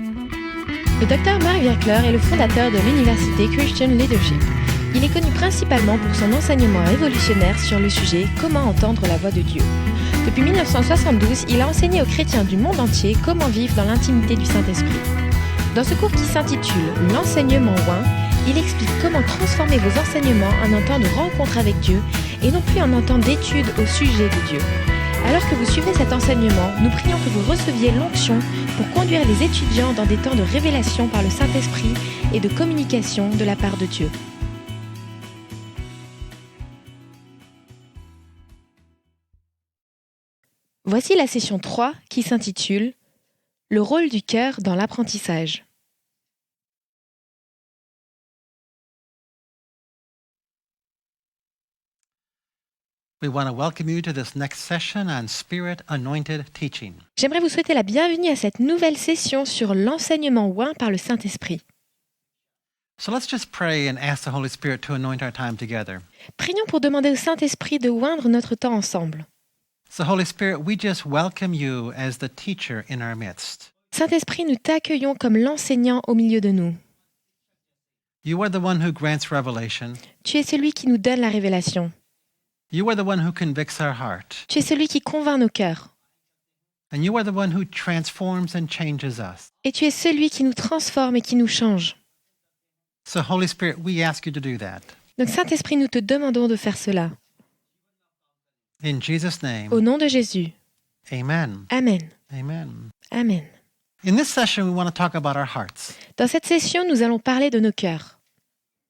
Le Dr Mark Virkler est le fondateur de l'université Christian Leadership. Il est connu principalement pour son enseignement révolutionnaire sur le sujet « Comment entendre la voix de Dieu ». Depuis 1972, il a enseigné aux chrétiens du monde entier comment vivre dans l'intimité du Saint-Esprit. Dans ce cours qui s'intitule « L'enseignement oint », il explique comment transformer vos enseignements en un temps de rencontre avec Dieu et non plus en un temps d'étude au sujet de Dieu. Alors que vous suivez cet enseignement, nous prions que vous receviez l'onction pour conduire les étudiants dans des temps de révélation par le Saint-Esprit et de communication de la part de Dieu. Voici la session 3 qui s'intitule « Le rôle du cœur dans l'apprentissage ». We want to welcome you to this next session on Spirit-anointed teaching. J'aimerais vous souhaiter la bienvenue à cette nouvelle session sur l'enseignement oint par le Saint-Esprit. So let's just pray and ask the Holy Spirit to anoint our time together. Prions pour demander au Saint-Esprit de oindre notre temps ensemble. So Holy Spirit, we just welcome you as the teacher in our midst. Saint-Esprit, nous t'accueillons comme l'enseignant au milieu de nous. You are the one who grants revelation. Tu es celui qui nous donne la révélation. You are the one who convicts our heart. Tu es celui qui convainc nos cœurs. And you are the one who transforms and changes us. Et tu es celui qui nous transforme et qui nous change. So Holy Spirit, we ask you to do that. Donc Saint-Esprit, nous te demandons de faire cela. In Jesus' name, Au nom de Jésus. amen. Amen. Amen. Amen. In this session, we want to talk about our hearts. Dans cette session, nous allons parler de nos cœurs.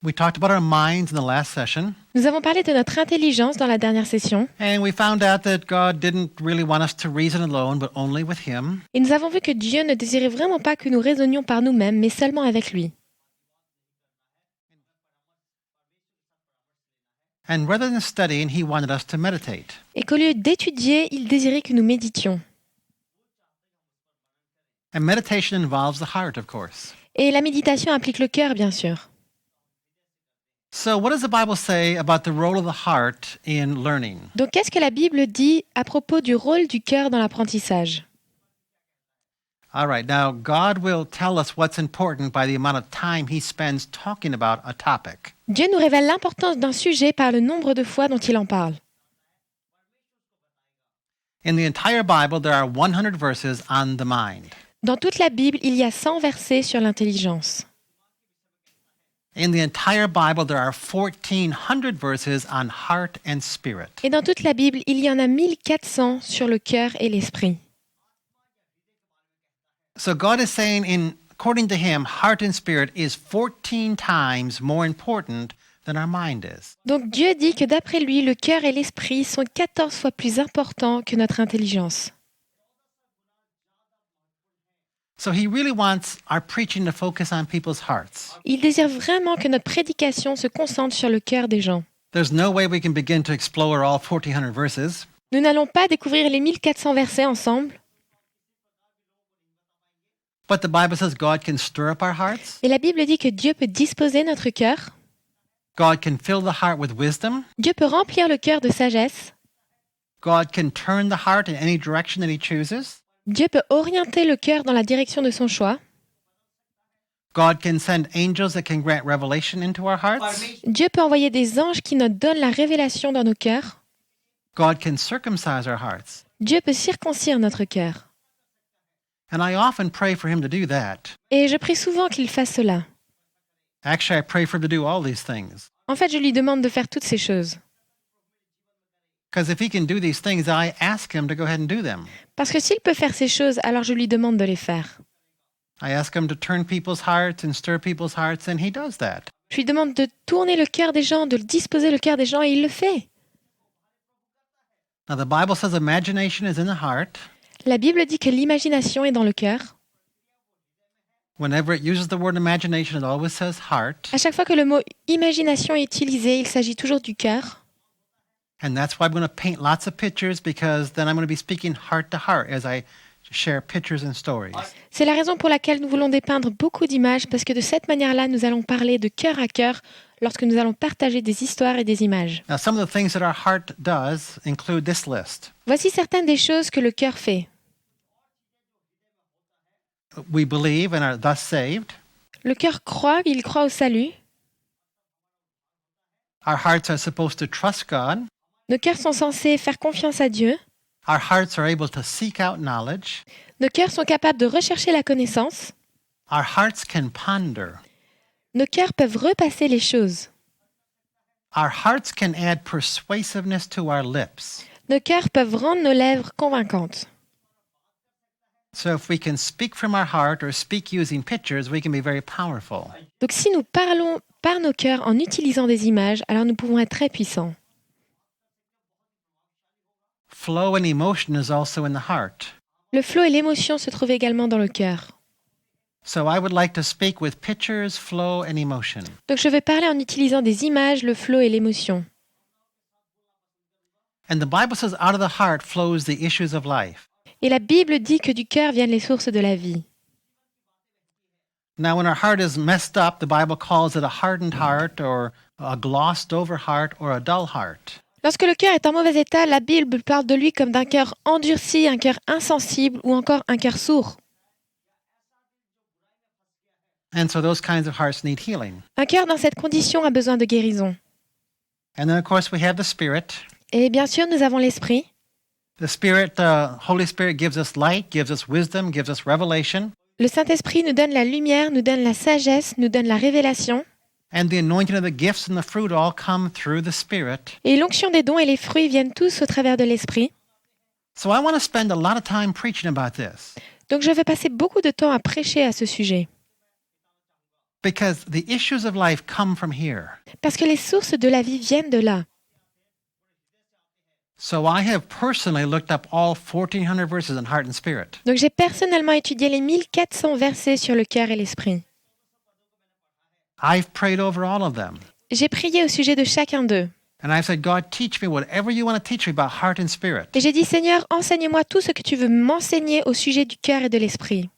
We talked about our minds in the last session. Nous avons parlé de notre intelligence dans la dernière session. And we found out that God didn't really want us to reason alone, but only with Him. Et nous avons vu que Dieu ne désirait vraiment pas que nous raisonnions par nous-mêmes, mais seulement avec lui. And rather than studying, He wanted us to meditate. Et qu'au lieu d'étudier, il désirait que nous méditions. And meditation involves the heart, of course. Et la méditation implique le cœur, bien sûr. So what does the Bible say about the role of the heart in learning? Donc, qu'est-ce que la Bible dit à propos du rôle du cœur dans l'apprentissage? All right, now God will tell us what's important by the amount of time He spends talking about a topic. Dieu nous révèle l'importance d'un sujet par le nombre de fois dont il en parle. In the entire Bible, there are 100 verses on the mind. Dans toute la Bible, il y a 100 versets sur l'intelligence. In the entire Bible, there are 1,400 verses on heart and spirit. Et dans toute la Bible, il y en a 1400 sur le cœur et l'esprit. So God is saying, according to Him, heart and spirit is 14 times more important than our mind is. Donc Dieu dit que d'après lui, le cœur et l'esprit sont 14 fois plus importants que notre intelligence. So He really wants our preaching to focus on people's hearts. Il désire vraiment que notre prédication se concentre sur le cœur des gens. There's no way we can begin to explore all 1,400 verses. Nous n'allons pas découvrir les 1400 versets ensemble. But the Bible says God can stir up our hearts. Et la Bible dit que Dieu peut disposer notre cœur. God can fill the heart with wisdom. Dieu peut remplir le cœur de sagesse. God can turn the heart in any direction that He chooses. Dieu peut orienter le cœur dans la direction de son choix. God can send angels that can grant revelation into our hearts. Dieu peut envoyer des anges qui nous donnent la révélation dans nos cœurs. God can circumcise our hearts. Dieu peut circoncire notre cœur. And I often pray for Him to do that. Et je prie souvent qu'il fasse cela. Actually, I pray for Him to do all these things. En fait, je lui demande de faire toutes ces choses. Because if He can do these things, I ask Him to go ahead and do them. Parce que s'il peut faire ces choses, alors je lui demande de les faire. I ask Him to turn people's hearts and stir people's hearts, and He does that. Je lui demande de tourner le cœur des gens, de disposer le cœur des gens, et il le fait. Now, the Bible says imagination is in the heart. La Bible dit que l'imagination est dans le cœur. Whenever it uses the word imagination, it always says heart. À chaque fois que le mot imagination est utilisé, il s'agit toujours du cœur. And that's why I'm going to paint lots of pictures, because then I'm going to be speaking heart to heart as I share pictures and stories. C'est la raison pour laquelle nous voulons dépeindre beaucoup d'images, parce que de cette manière-là, nous allons parler de cœur à cœur lorsque nous allons partager des histoires et des images. Now, some of the things that our heart does include this list. Voici certaines des choses que le cœur fait. we believe and are thus saved. Le cœur croit, il croit au salut. Our hearts are supposed to trust God. Nos cœurs sont censés faire confiance à Dieu. Our hearts are able to seek out knowledge. Nos cœurs sont capables de rechercher la connaissance. Our hearts can ponder. Nos cœurs peuvent repasser les choses. Our hearts can add persuasiveness to our lips. Nos cœurs peuvent rendre nos lèvres convaincantes. So if we can speak from our heart or speak using pictures, we can be very powerful. Donc si nous parlons par nos cœurs en utilisant des images, alors nous pouvons être très puissants. Flow and emotion is also in the heart. Le flot et l'émotion se trouvent également dans le cœur. So I would like to speak with pictures, flow, and emotion. Donc je vais parler en utilisant des images, le flot et l'émotion. And the Bible says out of the heart flows the issues of life. Et la Bible dit que du cœur viennent les sources de la vie. Now when our heart is messed up, the Bible calls it a hardened heart or a glossed over heart or a dull heart. Lorsque le cœur est en mauvais état, la Bible parle de lui comme d'un cœur endurci, un cœur insensible ou encore un cœur sourd. And so those kinds of hearts need healing. Un cœur dans cette condition a besoin de guérison. And then of course we have the Spirit. Et bien sûr, nous avons l'Esprit. The Spirit, the Holy Spirit gives us light, gives us wisdom, gives us revelation. Le Saint-Esprit nous donne la lumière, nous donne la sagesse, nous donne la révélation. And the anointing of the gifts and the fruit all come through the Spirit. Et l'onction des dons et les fruits viennent tous au travers de l'Esprit. So I want to spend a lot of time preaching about this. Donc je vais passer beaucoup de temps à prêcher à ce sujet. Because the issues of life come from here. Parce que les sources de la vie viennent de là. So I have personally looked up all 1,400 verses in heart and spirit. Donc j'ai personnellement étudié les 1400 versets sur le cœur et l'esprit. I've prayed over all of them. J'ai prié au sujet de chacun d'eux. And I've said, God, teach me whatever you want to teach me about heart and spirit. Et j'ai dit, Seigneur, enseigne-moi tout ce que tu veux m'enseigner au sujet du cœur et de l'esprit.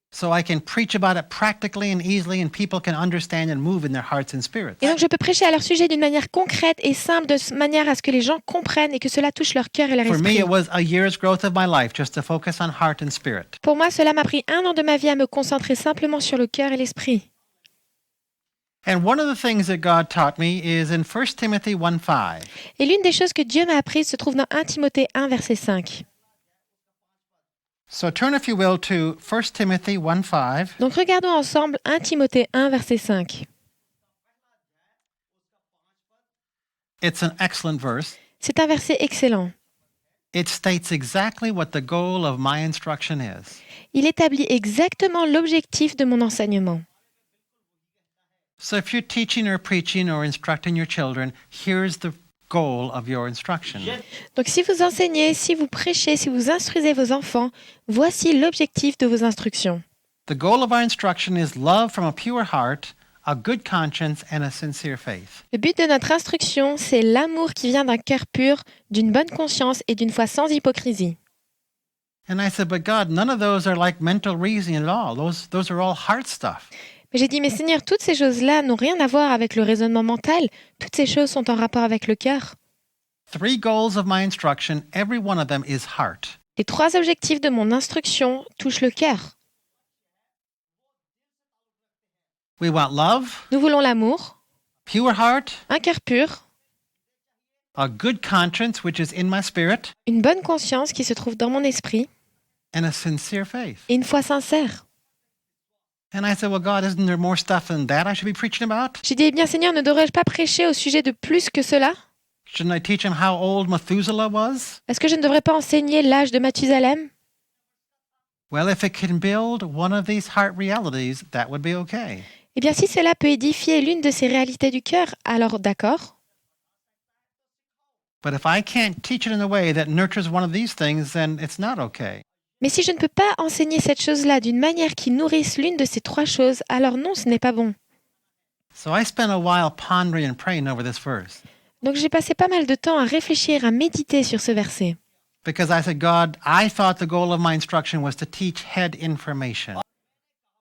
So I can preach about it practically and easily and people can understand and move in their hearts and spirits. Et donc je peux prêcher à leur sujet d'une manière concrète et simple, de manière à ce que les gens comprennent et que cela touche leur cœur et leur For me, esprit. it was a year's growth of my life just to focus on heart and spirit. Pour moi, cela m'a pris 1 an de ma vie à me concentrer simplement sur le cœur et l'esprit. And one of the things that God taught me is in 1 Timothy 1:5. Et l'une des choses que Dieu m'a apprises se trouve dans 1 Timothée 1, verset 5. So turn, if you will, to 1 Timothy 1:5. Donc regardons ensemble 1 Timothée 1, verset 5. It's an excellent verse. C'est un verset excellent. It states exactly what the goal of my instruction is. Il établit exactement l'objectif de mon enseignement. So if you're teaching or preaching or instructing your children, here's the goal of your instruction. Donc si vous enseignez, si vous prêchez, si vous instruisez vos enfants, voici l'objectif de vos instructions. The goal of our instruction is love from a pure heart, a good conscience, and a sincere faith. Le but de notre instruction, c'est l'amour qui vient d'un cœur pur, d'une bonne conscience et d'une foi sans hypocrisie. And I said, but God, none of those are like mental reasoning at all. Those are all heart stuff. Mais j'ai dit, mais Seigneur, toutes ces choses-là n'ont rien à voir avec le raisonnement mental. Toutes ces choses sont en rapport avec le cœur. 3 goals of my instruction, every one of them is heart. Les 3 objectifs de mon instruction touchent le cœur. We want love, Nous voulons l'amour, pure heart, un cœur pur, a good conscience, which is in my spirit, une bonne conscience qui se trouve dans mon esprit and a sincere faith. et une foi sincère. And I said, well, God, isn't there more stuff than that I should be preaching about? J'ai dit, eh bien Seigneur, ne devrais-je pas prêcher au sujet de plus que cela? Shouldn't I teach him how old Methuselah was? Est-ce que je ne devrais pas enseigner l'âge de Mathusalem? Well, if it can build one of these heart realities, that would be okay. Eh bien, si cela peut édifier l'une de ces réalités du cœur, alors d'accord. But if I can't teach it in a way that nurtures one of these things, then it's not okay. Mais si je ne peux pas enseigner cette chose-là d'une manière qui nourrisse l'une de ces 3 choses, alors non, ce n'est pas bon. So I spent a while pondering and praying over this verse. Donc j'ai passé pas mal de temps à réfléchir, à méditer sur ce verset. Because I said, God, I thought the goal of my instruction was to teach head information.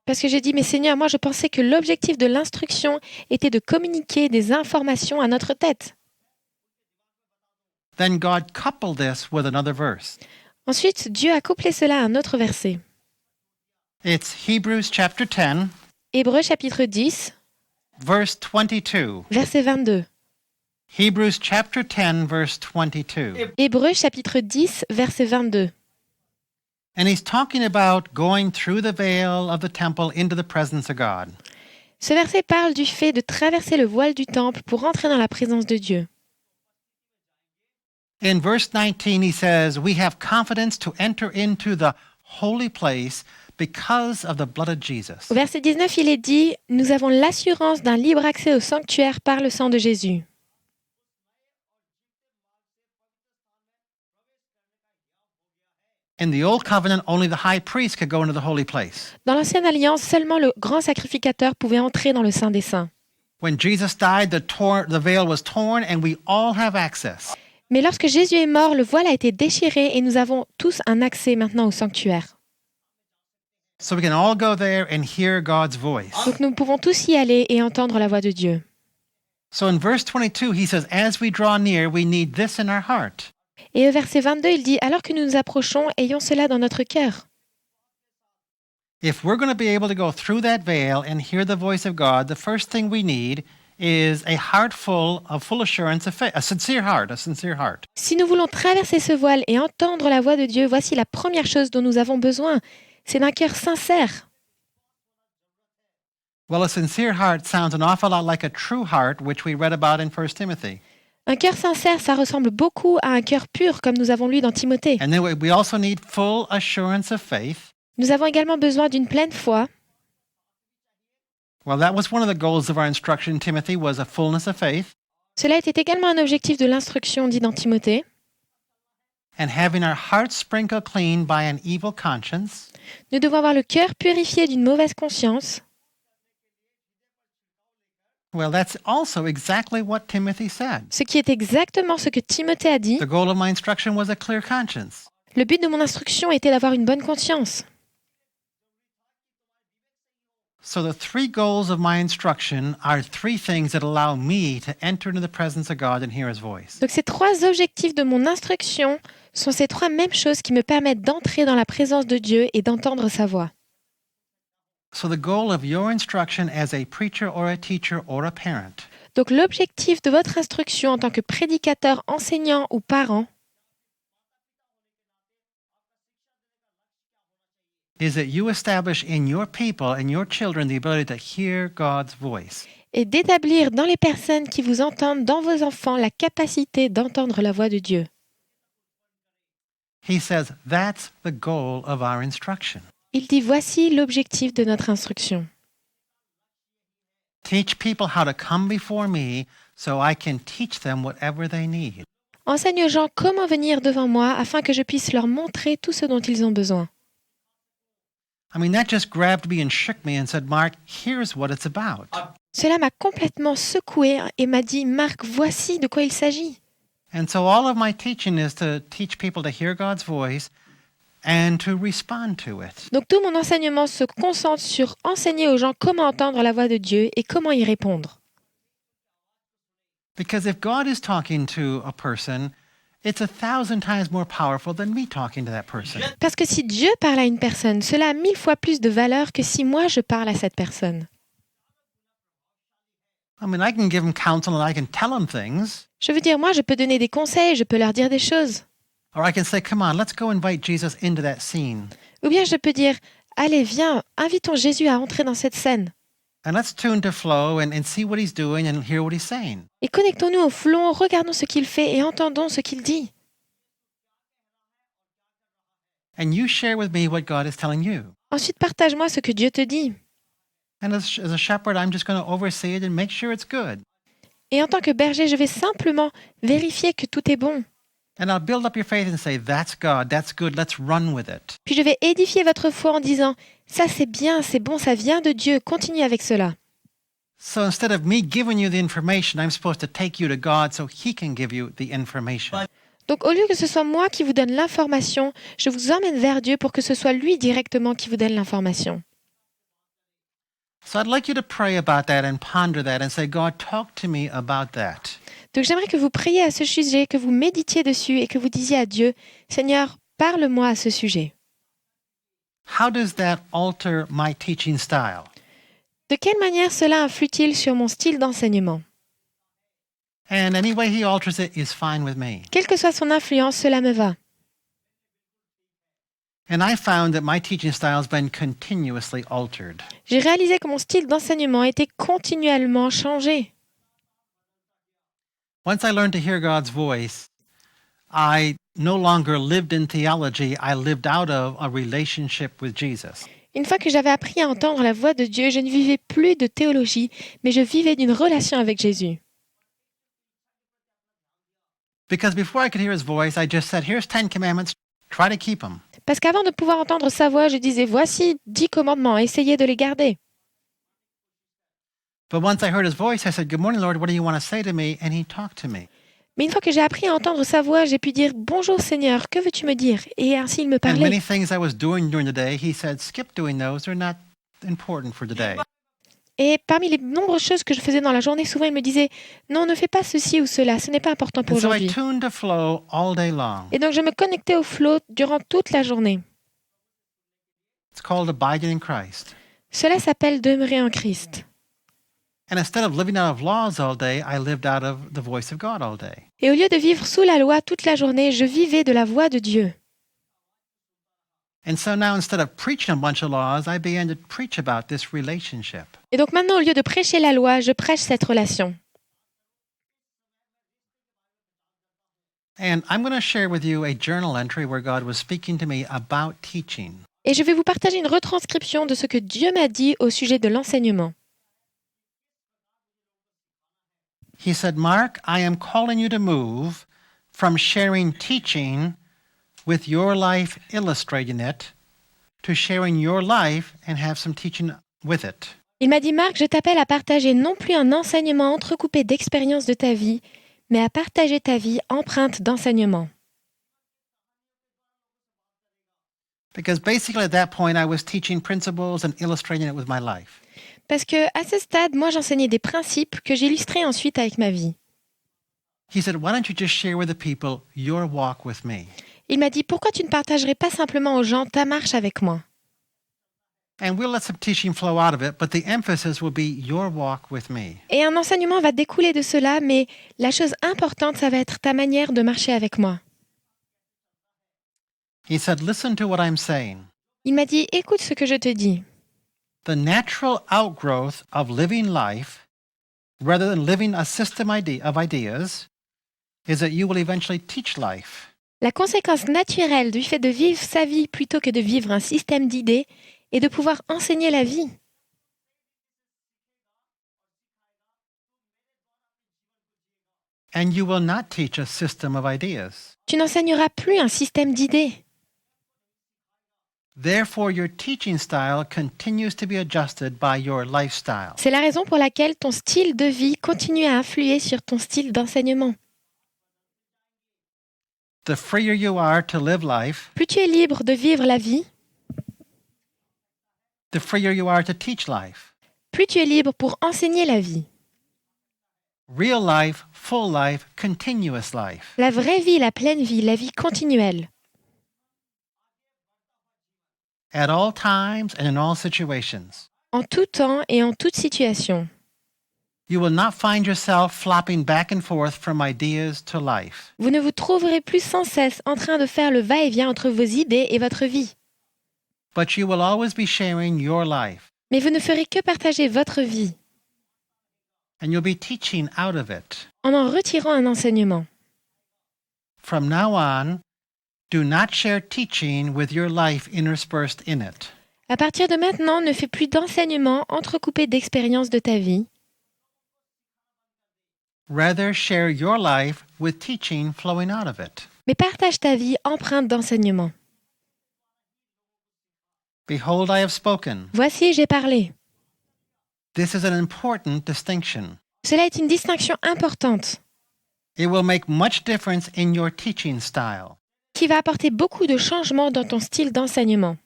Parce que j'ai dit, mais Seigneur, moi je pensais que l'objectif de l'instruction était de communiquer des informations à notre tête. Then God coupled this with another verse. Ensuite, Dieu a couplé cela à un autre verset. It's Hebrews chapter 10, Hébreux chapitre 10, verse 22. verset 22. Hebrews chapter 10, verse 22. Hébreux chapitre 10, verset 22. And he's talking about going through the veil of the temple into the presence of God. Ce verset parle du fait de traverser le voile du temple pour entrer dans la présence de Dieu. In verse 19, he says, we have confidence to enter into the holy place because of the blood of Jesus. Au verset 19, il est dit « Nous avons l'assurance d'un libre accès au sanctuaire par le sang de Jésus ». In the Old Covenant, only the high priest could go into the holy place. Dans l'Ancienne Alliance, seulement le grand sacrificateur pouvait entrer dans le Saint des Saints. When Jesus died, the veil was torn and we all have access. Mais lorsque Jésus est mort, le voile a été déchiré et nous avons tous un accès maintenant au sanctuaire. So we can all go there and hear God's voice. Donc nous pouvons tous y aller et entendre la voix de Dieu. So in verse 22, he says, as we draw near, we need this in our heart. Et au verset 22, il dit « Alors que nous nous approchons, ayons cela dans notre cœur. » If we're going to be able to go through that veil and hear the voice of God, the first thing we need is a heart full assurance of faith, a sincere heart. Si nous voulons traverser ce voile et entendre la voix de Dieu, voici la première chose dont nous avons besoin. C'est d'un cœur sincère. Well, a sincere heart sounds an awful lot like a true heart, which we read about in 1 Timothy. Un cœur sincère, ça ressemble beaucoup à un cœur pur, comme nous avons lu dans Timothée. And then we also need full assurance of faith. Nous avons également besoin d'une pleine foi. Well, that was one of the goals of our instruction in Timothy, was a fullness of faith. Cela était également un objectif de l'instruction dit dans Timothée. And having our hearts sprinkled clean by an evil conscience. Nous devons avoir le cœur purifié d'une mauvaise conscience. Well, that's also exactly what Timothy said. Ce qui est exactement ce que Timothée a dit. The goal of my instruction was a clear conscience. Le but de mon instruction était d'avoir une bonne conscience. So the three goals of my instruction are three things that allow me to enter into the presence of God and hear His voice. Donc ces trois objectifs de mon instruction sont ces trois mêmes choses qui me permettent d'entrer dans la présence de Dieu et d'entendre sa voix. So the goal of your instruction as a preacher or a teacher or a parent Donc l'objectif de votre instruction en tant que prédicateur, enseignant ou parent is that you establish in your people and your children the ability to hear God's voice. est d'établir dans les personnes qui vous entendent, dans vos enfants, la capacité d'entendre la voix de Dieu. He says that's the goal of our instruction. Il dit voici l'objectif de notre instruction. Teach people how to come before me so I can teach them whatever they need. Enseigne aux gens comment venir devant moi afin que je puisse leur montrer tout ce dont ils ont besoin. I mean, that just grabbed me and shook me and said, Mark, here's what it's about. Cela m'a complètement secoué et m'a dit Marc, voici de quoi il s'agit. And so all of my teaching is to teach people to hear God's voice and to respond to it. Donc tout mon enseignement se concentre sur enseigner aux gens comment entendre la voix de Dieu et comment y répondre. Because if God is talking to a person, it's 1,000 times more powerful than me talking to that person. Parce que si Dieu parle à une personne, cela a 1000 fois plus de valeur que si moi je parle à cette personne. I mean, I can give them counsel and I can tell them things. Je veux dire, moi je peux donner des conseils, je peux leur dire des choses. Or I can say, come on, let's go invite Jesus into that scene. Ou bien je peux dire, allez viens, invitons Jésus à entrer dans cette scène. And let's tune to flow and see what he's doing and hear what he's saying. Et connectons-nous au flot, regardons ce qu'il fait et entendons ce qu'il dit. And you share with me what God is telling you. Ensuite, partage-moi ce que Dieu te dit. And as a shepherd, I'm just going to oversee it and make sure it's good. Et en tant que berger, je vais simplement vérifier que tout est bon. And I'll build up your faith and say, that's God, that's good, let's run with it. Puis je vais édifier votre foi en disant, ça c'est bien, c'est bon, ça vient de Dieu, continue avec cela. So instead of me giving you the information, I'm supposed to take you to God so He can give you the information. Donc au lieu que ce soit moi qui vous donne l'information, je vous emmène vers Dieu pour que ce soit lui directement qui vous donne l'information. So I'd like you to pray about that and ponder that and say, God, talk to me about that. Donc j'aimerais que vous priez à ce sujet, que vous méditiez dessus et que vous disiez à Dieu, Seigneur, parle-moi à ce sujet. how does that alter my teaching style? De quelle manière cela influe-t-il sur mon style d'enseignement? And any way he alters it is fine with me. Quelle que soit son influence, cela me va. And I found that my teaching style has been continuously altered. J'ai réalisé que mon style d'enseignement était continuellement changé. Once I learned to hear God's voice, I no longer lived in theology, I lived out of a relationship with Jesus. Une fois que j'avais appris à entendre la voix de Dieu, je ne vivais plus de théologie, mais je vivais d'une relation avec Jésus. Because before I could hear his voice, I just said, here's 10 commandments, try to keep them. Parce qu'avant de pouvoir entendre sa voix, je disais, voici 10 commandements, essayez de les garder. But once I heard his voice, I said, good morning, Lord, what do you want to say to me? And he talked to me. Mais une fois que j'ai appris à entendre sa voix, j'ai pu dire, bonjour Seigneur, que veux-tu me dire? Et ainsi il me And parlait. many things I was doing during the day, he said, skip doing those, they're not important for today. Et parmi les nombreuses choses que je faisais dans la journée, souvent il me disait, non, ne fais pas ceci ou cela, ce n'est pas important pour And so I aujourd'hui. tuned to flow all day long. Et donc je me connectais au flow durant toute la journée. It's called abiding in Christ. Cela s'appelle demeurer en Christ. And instead of living out of laws all day, I lived out of the voice of God all day. Et au lieu de vivre sous la loi toute la journée, je vivais de la voix de Dieu. And so now instead of preaching a bunch of laws, I began to preach about this relationship. Et donc maintenant, au lieu de prêcher la loi, je prêche cette relation. And I'm going to share with you a journal entry where God was speaking to me about teaching. Et je vais vous partager une retranscription de ce que Dieu m'a dit au sujet de l'enseignement. He said, Mark, I am calling you to move from sharing teaching with your life illustrating it to sharing your life and have some teaching with it. Il m'a dit, Marc, je t'appelle à partager non plus un enseignement entrecoupé d'expériences de ta vie, mais à partager ta vie empreinte d'enseignement. Because basically at that point, I was teaching principles and illustrating it with my life. Parce que à ce stade, moi, j'enseignais des principes que j'illustrais ensuite avec ma vie. He said, why don't you just share with the people your walk with me? Il m'a dit, pourquoi tu ne partagerais pas simplement aux gens ta marche avec moi? And we'll let some teaching flow out of it, but the emphasis will be your walk with me. Et un enseignement va découler de cela, mais la chose importante, ça va être ta manière de marcher avec moi. He said, listen to what I'm saying. Il m'a dit, écoute ce que je te dis. The natural outgrowth of living life, rather than living a system of ideas, is that you will eventually teach life. La conséquence naturelle du fait de vivre sa vie plutôt que de vivre un système d'idées est de pouvoir enseigner la vie. And you will not teach a system of ideas. Tu n'enseigneras plus un système d'idées. Therefore, your teaching style continues to be adjusted by your lifestyle. C'est la raison pour laquelle ton style de vie continue à influer sur ton style d'enseignement. The freer you are to live life, Plus tu es libre de vivre la vie, the freer you are to teach life. plus tu es libre pour enseigner la vie. Real life, full life, continuous life. La vraie vie, la pleine vie, la vie continuelle. At all times and in all situations. En tout temps et en toute situation. You will not find yourself flopping back and forth from ideas to life. Vous ne vous trouverez plus sans cesse en train de faire le va-et-vient entre vos idées et votre vie. But you will always be sharing your life. Mais vous ne ferez que partager votre vie, And you'll be teaching out of it. en retirant un enseignement. From now on, do not share teaching with your life interspersed in it. À partir de maintenant, ne fais plus d'enseignement entrecoupé d'expériences de ta vie, Rather, share your life with teaching flowing out of it. mais partage ta vie empreinte d'enseignement. Behold, I have spoken. Voici, j'ai parlé. This is an important distinction. Cela est une distinction importante It will make much difference in your teaching style. qui va apporter beaucoup de changements dans ton style d'enseignement.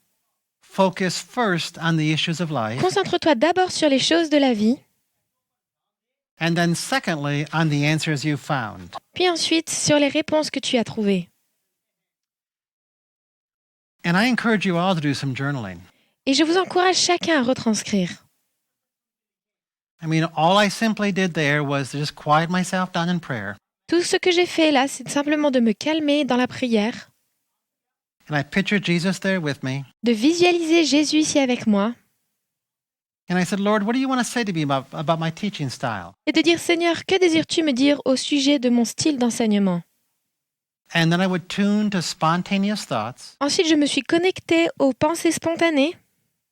Focus first on the issues of life, Concentre-toi d'abord sur les choses de la vie, and then secondly on the answers you found. puis ensuite sur les réponses que tu as trouvées. And I encourage you all to do some journaling. Et je vous encourage chacun à retranscrire. I mean, all I simply did there was to just quiet myself down in prayer. Tout ce que j'ai fait là, c'est simplement de me calmer dans la prière, And I pictured Jesus there with me. de visualiser Jésus ici avec moi And I said, Lord, what do you want to say to me about my teaching style? et de dire Seigneur, que désires-tu me dire au sujet de mon style d'enseignement? And then I would tune to spontaneous thoughts. Ensuite, je me suis connectée aux pensées spontanées,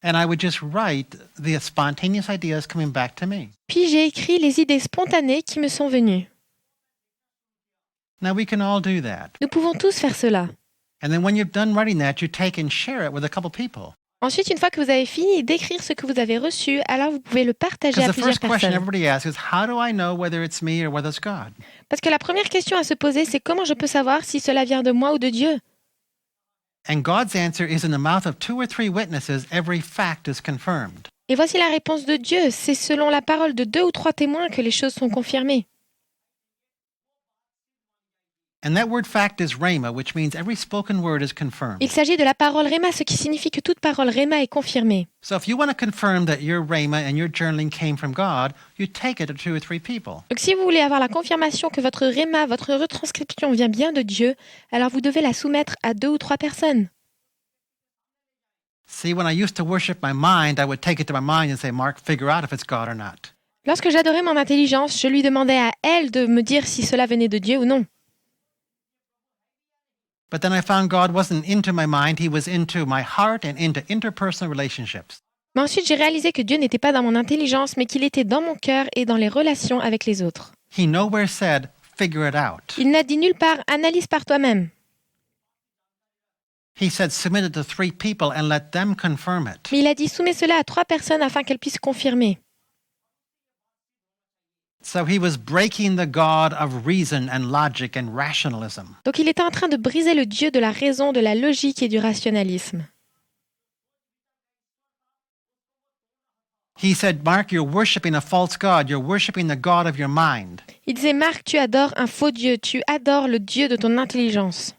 And I would just write the spontaneous ideas coming back to me. puis j'ai écrit les idées spontanées qui me sont venues. Now we can all do that. Nous pouvons tous faire cela. And then when you've done writing that, you take and share it with a couple people. Ensuite, une fois que vous avez fini d'écrire ce que vous avez reçu, alors vous pouvez le partager Because à the plusieurs first question personnes. everybody asks is, how do I know whether it's me or whether it's God? Parce que la première question à se poser, c'est comment je peux savoir si cela vient de moi ou de Dieu? And God's answer is in the mouth of 2 or 3 witnesses, every fact is confirmed. Et voici la réponse de Dieu. C'est selon la parole de 2 ou 3 témoins que les choses sont confirmées. And that word fact is rhema, which means every spoken word is confirmed. Il s'agit de la parole Réma, ce qui signifie que toute parole Réma est confirmée. So if you want to confirm that your rhema and your journaling came from God, you take it to 2 or 3 people. Donc si vous voulez avoir la confirmation que votre Réma, votre retranscription vient bien de Dieu, alors vous devez la soumettre à 2 ou 3 personnes. See, when I used to worship my mind, I would take it to my mind and say, Mark, figure out if it's God or not. Lorsque j'adorais mon intelligence, je lui demandais à elle de me dire si cela venait de Dieu ou non. But then I found God wasn't into my mind, He was into my heart and into interpersonal relationships. Mais ensuite, j'ai réalisé que Dieu n'était pas dans mon intelligence, mais qu'il était dans mon cœur et dans les relations avec les autres. He nowhere said, figure it out. Il n'a dit nulle part, analyse par toi-même. He said, submit it to 3 people and let them confirm it. Mais il a dit, soumets cela à 3 personnes afin qu'elles puissent confirmer. So he was breaking the God of reason and logic and rationalism. Donc il était en train de briser le Dieu de la raison, de la logique et du rationalisme. He said, Mark, you're worshiping a false God. You're worshiping the God of your mind. Il disait, Marc, tu adores un faux Dieu, tu adores le Dieu de ton intelligence.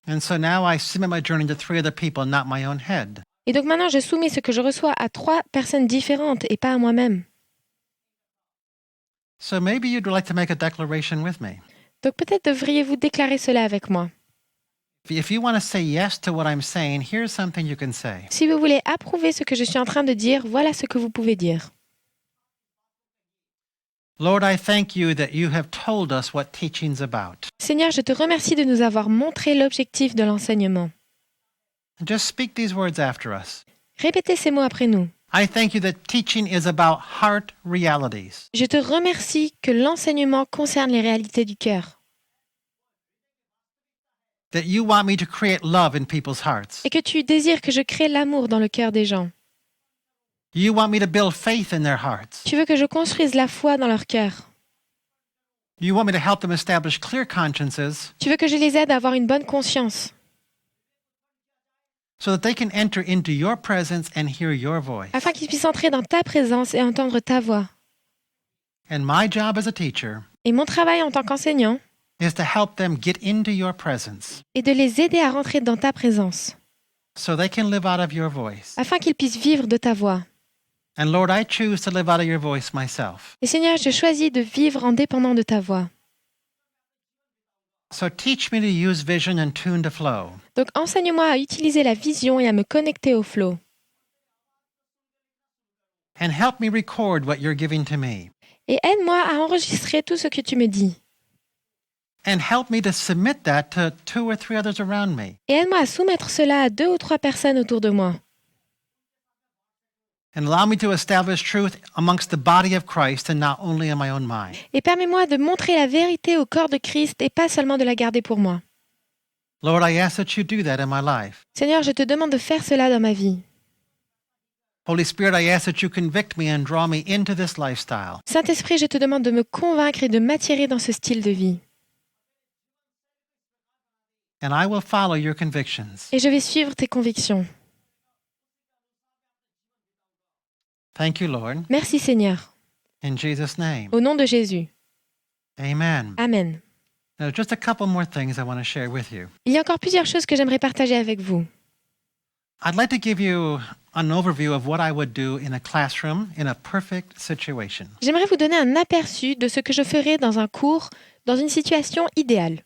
And so now I submit my journey to 3 other people, not my own head. Et donc maintenant, je soumets ce que je reçois à 3 personnes différentes et pas à moi-même. So maybe you'd like to make a declaration with me. Donc peut-être devriez-vous déclarer cela avec moi. If you want to say yes to what I'm saying, here's something you can say. Si vous voulez approuver ce que je suis en train de dire, voilà ce que vous pouvez dire. Lord, I thank you that you have told us what teaching's about. Seigneur, je te remercie de nous avoir montré l'objectif de l'enseignement. Just speak these words after us. Répétez ces mots après nous. I thank you that teaching is about heart realities. Je te remercie que l'enseignement concerne les réalités du cœur That you want me to create love in people's hearts. et que tu désires que je crée l'amour dans le cœur des gens. You want me to build faith in their hearts. Tu veux que je construise la foi dans leur cœur. You want me to help them establish clear consciences Tu veux que je les aide à avoir une bonne conscience so that they can enter into your presence and hear your voice. afin qu'ils puissent entrer dans ta présence et entendre ta voix. And my job as a teacher Et mon travail en tant qu'enseignant is to help them get into your presence est de les aider à rentrer dans ta présence so they can live out of your voice. afin qu'ils puissent vivre de ta voix. And Lord, I choose to live out of your voice myself. Et Seigneur, je choisis de vivre en dépendant de ta voix. So teach me to use vision and tune to flow. Donc enseigne-moi à utiliser la vision et à me connecter au flow. And help me record what you're giving to me. Et aide-moi à enregistrer tout ce que tu me dis. And help me to submit that to 2 or 3 others around me. Et aide-moi à soumettre cela à 2 ou 3 personnes autour de moi. And allow me to establish truth amongst the body of Christ and not only in my own mind. Et permets-moi de montrer la vérité au corps de Christ et pas seulement de la garder pour moi. Lord, I ask that you do that in my life. Seigneur, je te demande de faire cela dans ma vie. Holy Spirit, I ask that you convict me and draw me into this lifestyle. Saint-Esprit, je te demande de me convaincre et de m'attirer dans ce style de vie. And I will follow your convictions. Et je vais suivre tes convictions. Thank you, Lord. Merci Seigneur. In Jesus' name. Au nom de Jésus. Amen. Amen. Now, just a couple more things I want to share with you. Il y a encore plusieurs choses que j'aimerais partager avec vous. I'd like to give you an overview of what I would do in a classroom in a perfect situation. J'aimerais vous donner un aperçu de ce que je ferais dans un cours, dans une situation idéale.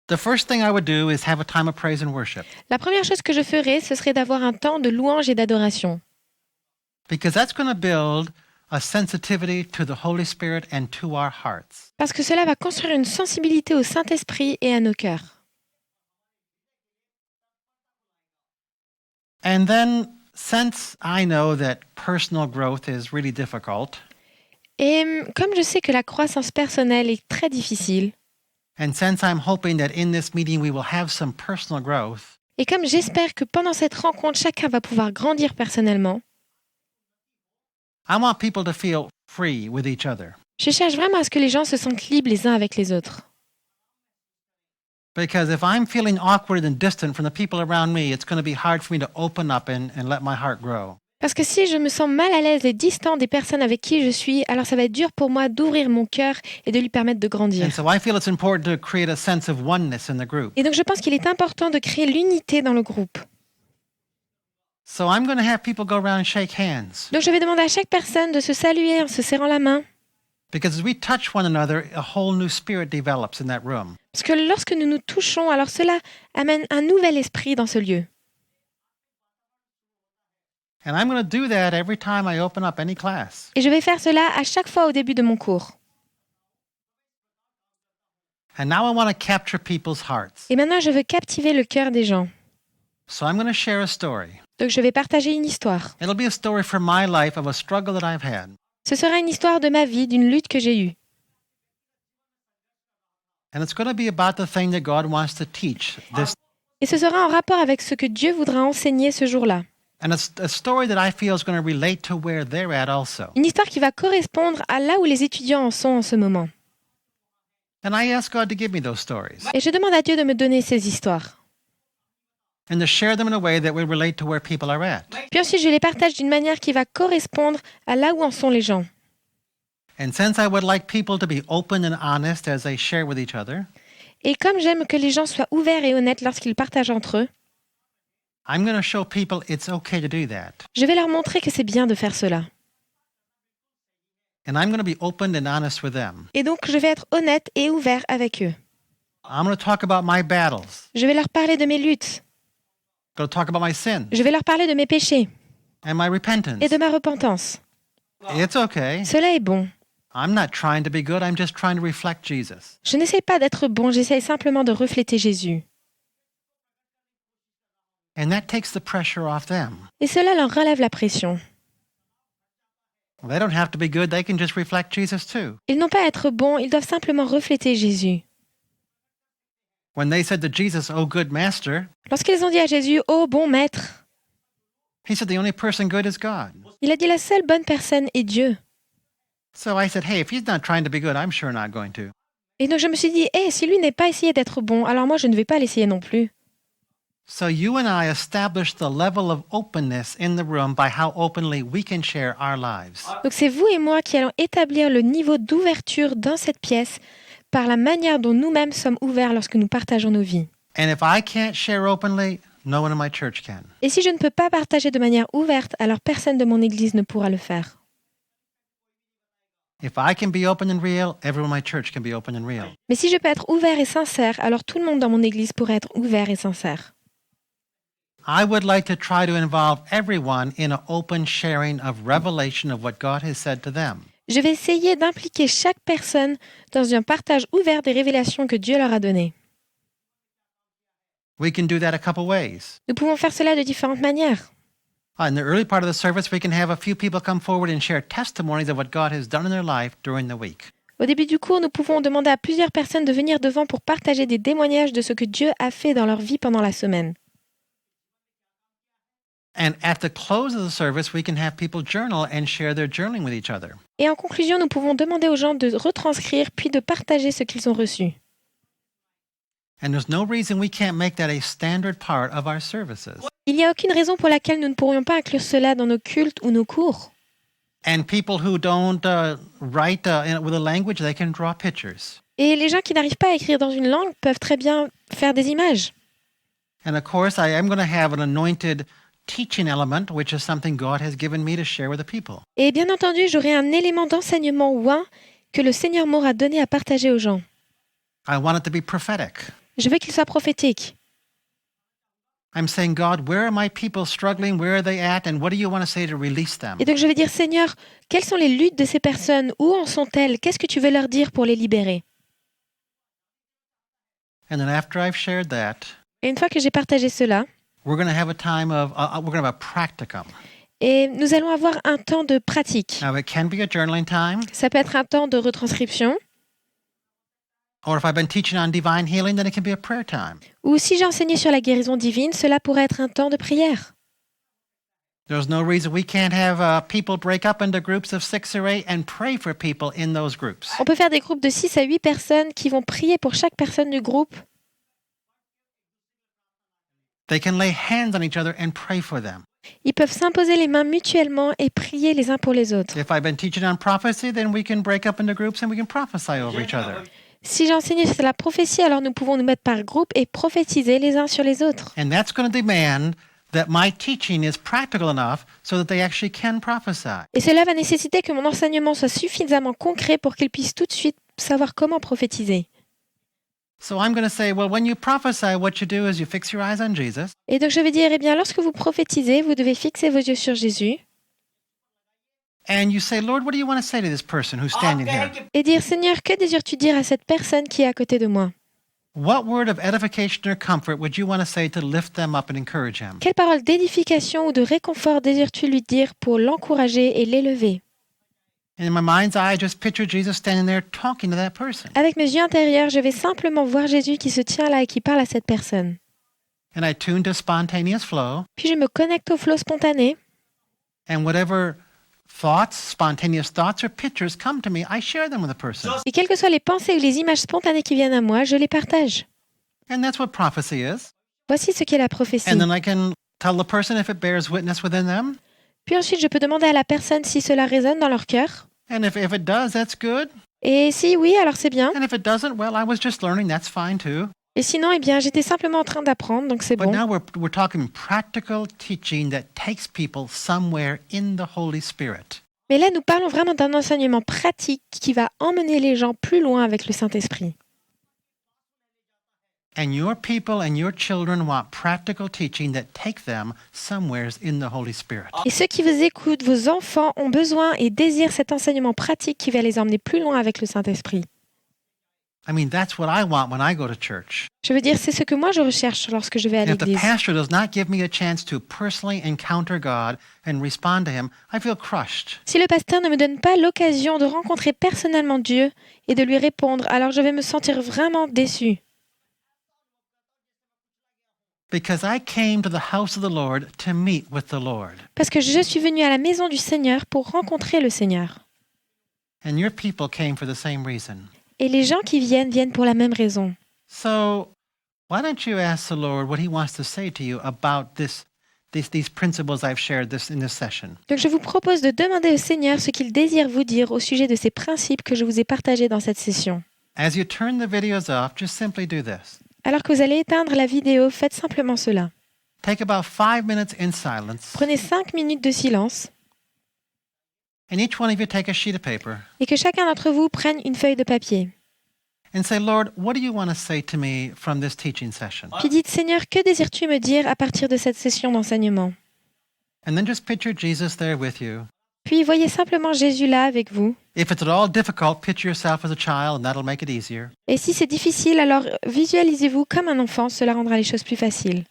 The first thing I would do is have a time of praise and worship, La première chose que je ferais, ce serait d'avoir un temps de louange et d'adoration. because that's going to build a sensitivity to the Holy Spirit and to our hearts. Parce que cela va construire une sensibilité au Saint-Esprit et à nos cœurs. And then, since I know that personal growth is really difficult, Et comme je sais que la croissance personnelle est très difficile, and since I'm hoping that in this meeting we will have some personal growth, et comme j'espère que pendant cette rencontre, chacun va pouvoir grandir personnellement, I want people to feel free with each other. je cherche vraiment à ce que les gens se sentent libres les uns avec les autres. Because if I'm feeling awkward and distant from the people around me, it's going to be hard for me to open up and let my heart grow. Parce que si je me sens mal à l'aise et distant des personnes avec qui je suis, alors ça va être dur pour moi d'ouvrir mon cœur et de lui permettre de grandir. And so I feel it's important to create a sense of oneness in the group. Et donc je pense qu'il est important de créer l'unité dans le groupe. So I'm going to have people go around and shake hands. Donc je vais demander à chaque personne de se saluer en se serrant la main. Because as we touch one another, a whole new spirit develops in that room. Parce que lorsque nous nous touchons, alors cela amène un nouvel esprit dans ce lieu. And I'm going to do that every time I open up any class. Et je vais faire cela à chaque fois au début de mon cours. And now I want to capture people's hearts. Et maintenant, je veux captiver le cœur des gens. So I'm going to share a story. Donc je vais partager une histoire. It'll be a story from my life of a struggle that I've had. Ce sera une histoire de ma vie, d'une lutte que j'ai eue. And it's going to be about the thing that God wants to teach this. Et ce sera en rapport avec ce que Dieu voudra enseigner ce jour-là. And it's a story that I feel is going to relate to where they're at also. Une histoire qui va correspondre à là où les étudiants en sont en ce moment. And I ask God to give me those stories Et je demande à Dieu de me donner ces histoires. and to share them in a way that will relate to where people are at. Puis ensuite, je les partage d'une manière qui va correspondre à là où en sont les gens. And since I would like people to be open and honest as they share with each other, Et comme j'aime que les gens soient ouverts et honnêtes lorsqu'ils partagent entre eux, I'm going to show people it's okay to do that. je vais leur montrer que c'est bien de faire cela. And I'm going to be open and honest with them. Et donc, je vais être honnête et ouvert avec eux. I'm going to talk about my battles. Je vais leur parler de mes luttes. I'm going to talk about my sins Je vais leur parler de mes péchés and my repentance. et de ma repentance. It's okay. Cela est bon. I'm not trying to be good. I'm just trying to reflect Jesus. Je n'essaie pas d'être bon, j'essaie simplement de refléter Jésus. And that takes the pressure off them. Et cela leur relève la pression. They don't have to be good. They can just reflect Jesus too. Ils n'ont pas à être bons, ils doivent simplement refléter Jésus. When they said to Jesus, "Oh, good master," Lorsqu'ils ont dit à Jésus, « Oh, bon maître », he said the only person good is God. il a dit la seule bonne personne est Dieu. So I said, hey, if he's not trying to be good, I'm sure not going to. Et donc je me suis dit, si lui n'est pas essayé d'être bon, alors moi je ne vais pas l'essayer non plus. So you and I established the level of openness in the room by how openly we can share our lives. Donc c'est vous et moi qui allons établir le niveau d'ouverture dans cette pièce par la manière dont nous-mêmes sommes ouverts lorsque nous partageons nos vies. And if I can't share openly, no one in my church can. Et si je ne peux pas partager de manière ouverte, alors personne de mon Église ne pourra le faire. If I can be open and real, everyone in my church can be open and real. Mais si je peux être ouvert et sincère, alors tout le monde dans mon Église pourrait être ouvert et sincère. I would like to try to involve everyone in an open sharing of revelation of what God has said to them. Je vais essayer d'impliquer chaque personne dans un partage ouvert des révélations que Dieu leur a données. We can do that a couple ways. Nous pouvons faire cela de différentes manières. In the early part of the service, we can have a few people come forward and share testimonies of what God has done in their life during the week. Au début du cours, nous pouvons demander à plusieurs personnes de venir devant pour partager des témoignages de ce que Dieu a fait dans leur vie pendant la semaine. And at the close of the service, we can have people journal and share their journaling with each other. Et en conclusion, nous pouvons demander aux gens de retranscrire puis de partager ce qu'ils ont reçu. And there's no reason we can't make that a standard part of our services. Il n'y a aucune raison pour laquelle nous ne pourrions pas inclure cela dans nos cultes ou nos cours. And people who don't write with a language, they can draw pictures. Et les gens qui n'arrivent pas à écrire dans une langue peuvent très bien faire des images. And of course, I am going to have an anointed teaching element, which is something God has given me to share with the people. Et bien entendu, j'aurai un élément d'enseignement ouin que le Seigneur m'aura donné à partager aux gens. I want it to be prophetic. Je veux qu'il soit prophétique. I'm saying, God, where are my people struggling? Where are they at? And what do you want to say to release them? Et donc je vais dire, Seigneur, quelles sont les luttes de ces personnes? Où en sont-elles? Qu'est-ce que tu veux leur dire pour les libérer? And then after I've shared that, Et une fois que j'ai partagé cela, we're going to have a time of, we're going to have a practicum. et nous allons avoir un temps de pratique. Now, it can be a journaling time, Ça peut être un temps de retranscription, or if I've been teaching on divine healing, then it can be a prayer time. ou si j'ai enseigné sur la guérison divine, cela pourrait être un temps de prière. There's no reason we can't have people break up into groups of 6 or 8 and pray for people in those groups. On peut faire des groupes de 6 à 8 personnes qui vont prier pour chaque personne du groupe. They can lay hands on each other and pray for them. Ils peuvent s'imposer les mains mutuellement et prier les uns pour les autres. If I've been teaching on prophecy, then we can break up into groups and we can prophesy over each other. Si j'ai enseigné sur la prophétie, alors nous pouvons nous mettre par groupe et prophétiser les uns sur les autres. And that's going to demand that my teaching is practical enough so that they actually can prophesy. Et cela va nécessiter que mon enseignement soit suffisamment concret pour qu'ils puissent tout de suite savoir comment prophétiser. So I'm going to say, well, when you prophesy, what you do is you fix your eyes on Jesus. Et donc je vais dire, eh bien, lorsque vous prophétisez, vous devez fixer vos yeux sur Jésus And you say, Lord, what do you want to say to this person who's standing here? et dire, Seigneur, que désires-tu dire à cette personne qui est à côté de moi? What word of edification or comfort would you want to say to lift them up and encourage him? Quelle parole d'édification ou de réconfort désires-tu lui dire pour l'encourager et l'élever? And in my mind's eye, I just picture Jesus standing there talking to that person. Avec mes yeux intérieurs, je vais simplement voir Jésus qui se tient là et qui parle à cette personne. And I tune to spontaneous flow. Puis je me connecte au flot spontané. And whatever spontaneous thoughts or pictures come to me, I share them with the person. Et quelles que soient les pensées ou les images spontanées qui viennent à moi, je les partage. And that's what prophecy is. Voici ce qu'est la prophétie. And then I can tell the person if it bears witness within them. Puis ensuite, je peux demander à la personne si cela résonne dans leur cœur. And if it does, that's good. Et si oui, alors c'est bien. And if it doesn't, well, I was just learning, that's fine too. Et sinon, eh bien, j'étais simplement en train d'apprendre, donc c'est But bon. now we're talking practical teaching that takes people somewhere in the Holy Spirit. Mais là, nous parlons vraiment d'un enseignement pratique qui va emmener les gens plus loin avec le Saint-Esprit. And your people and your children want practical teaching that take them somewhere in the Holy Spirit. Et ceux qui vous écoutent, vos enfants, ont besoin et désirent cet enseignement pratique qui va les emmener plus loin avec le Saint-Esprit. I mean, that's what I want when I go to church. Je veux dire, c'est ce que moi je recherche lorsque je vais à And if the l'église. pastor does not give me a chance to personally encounter God and respond to him, I feel crushed. Si le pasteur ne me donne pas l'occasion de rencontrer personnellement Dieu et de lui répondre, alors je vais me sentir vraiment déçu. Because I came to the house of the Lord to meet with the Lord. Parce que je suis venu à la maison du Seigneur pour rencontrer le Seigneur. And your people came for the same reason. Et les gens qui viennent pour la même raison. So, why don't you ask the Lord what he wants to say to you about these principles I've shared in this session? Donc je vous propose de demander au Seigneur ce qu'il désire vous dire au sujet de ces principes que je vous ai partagés dans cette session. As you turn the videos off, just simply do this. Alors que vous allez éteindre la vidéo, faites simplement cela. Take about 5 minutes in silence, Prenez 5 minutes de silence and each one of you take a sheet of paper et que chacun d'entre vous prenne une feuille de papier. and say, Lord, what do you want to say to me from this teaching session? Puis dites, Seigneur, que désires-tu me dire à partir de cette session d'enseignement? And then just picture Jesus there with you. Puis voyez simplement Jésus là avec vous. If it's at all difficult, picture yourself as a child, and that'll make it easier. Et si c'est difficile, alors visualisez-vous comme un enfant, cela rendra les choses plus faciles.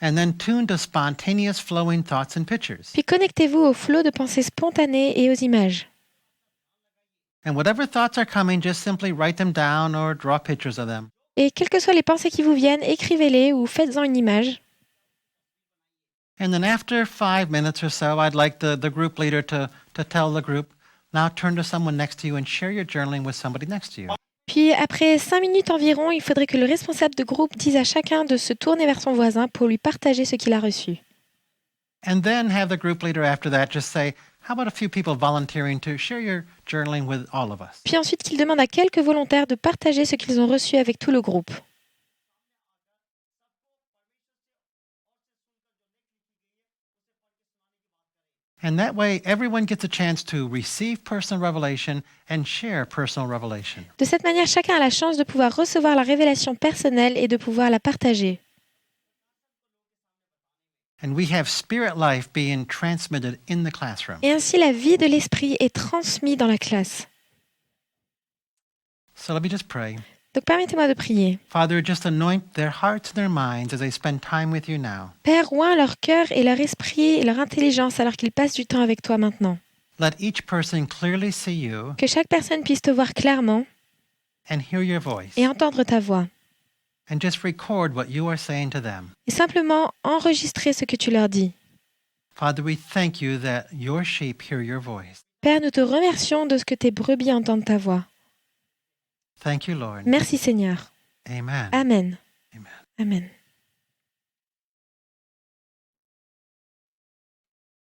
And then tune to spontaneous flowing thoughts and pictures. Puis connectez-vous au flot de pensées spontanées et aux images. And whatever thoughts are coming, just simply write them down or draw pictures of them. Et quelles que soient les pensées qui vous viennent, écrivez-les ou faites-en une image. And then after 5 minutes or so, I'd like the group leader to tell the group, now turn to someone next to you and share your journaling with somebody next to you. Puis après 5 minutes environ, il faudrait que le responsable de groupe dise à chacun de se tourner vers son voisin pour lui partager ce qu'il a reçu. And then have the group leader after that just say, How about a few people volunteering to share your journaling with all of us? Puis ensuite qu'il demande à quelques volontaires de partager ce qu'ils ont reçu avec tout le groupe. And that way, everyone gets a chance to receive personal revelation and share personal revelation. De cette manière, chacun a la chance de pouvoir recevoir la révélation personnelle et de pouvoir la partager. And we have spirit life being transmitted in the classroom. Et ainsi, la vie de l'esprit est transmise dans la classe. So let me just pray. Donc permettez-moi de prier. Father, just anoint their hearts and their minds as they spend time with you now. Père, oint leur cœur et leur esprit et leur intelligence alors qu'ils passent du temps avec toi maintenant. Let each person clearly see you Que chaque personne puisse te voir clairement and hear your voice. et entendre ta voix. And just record what you are saying to them. Et simplement enregistrer ce que tu leur dis. Father, we thank you that your sheep hear your voice. Père, nous te remercions de ce que tes brebis entendent ta voix. Thank you, Lord. Merci Seigneur. Amen. Amen. Amen. Amen.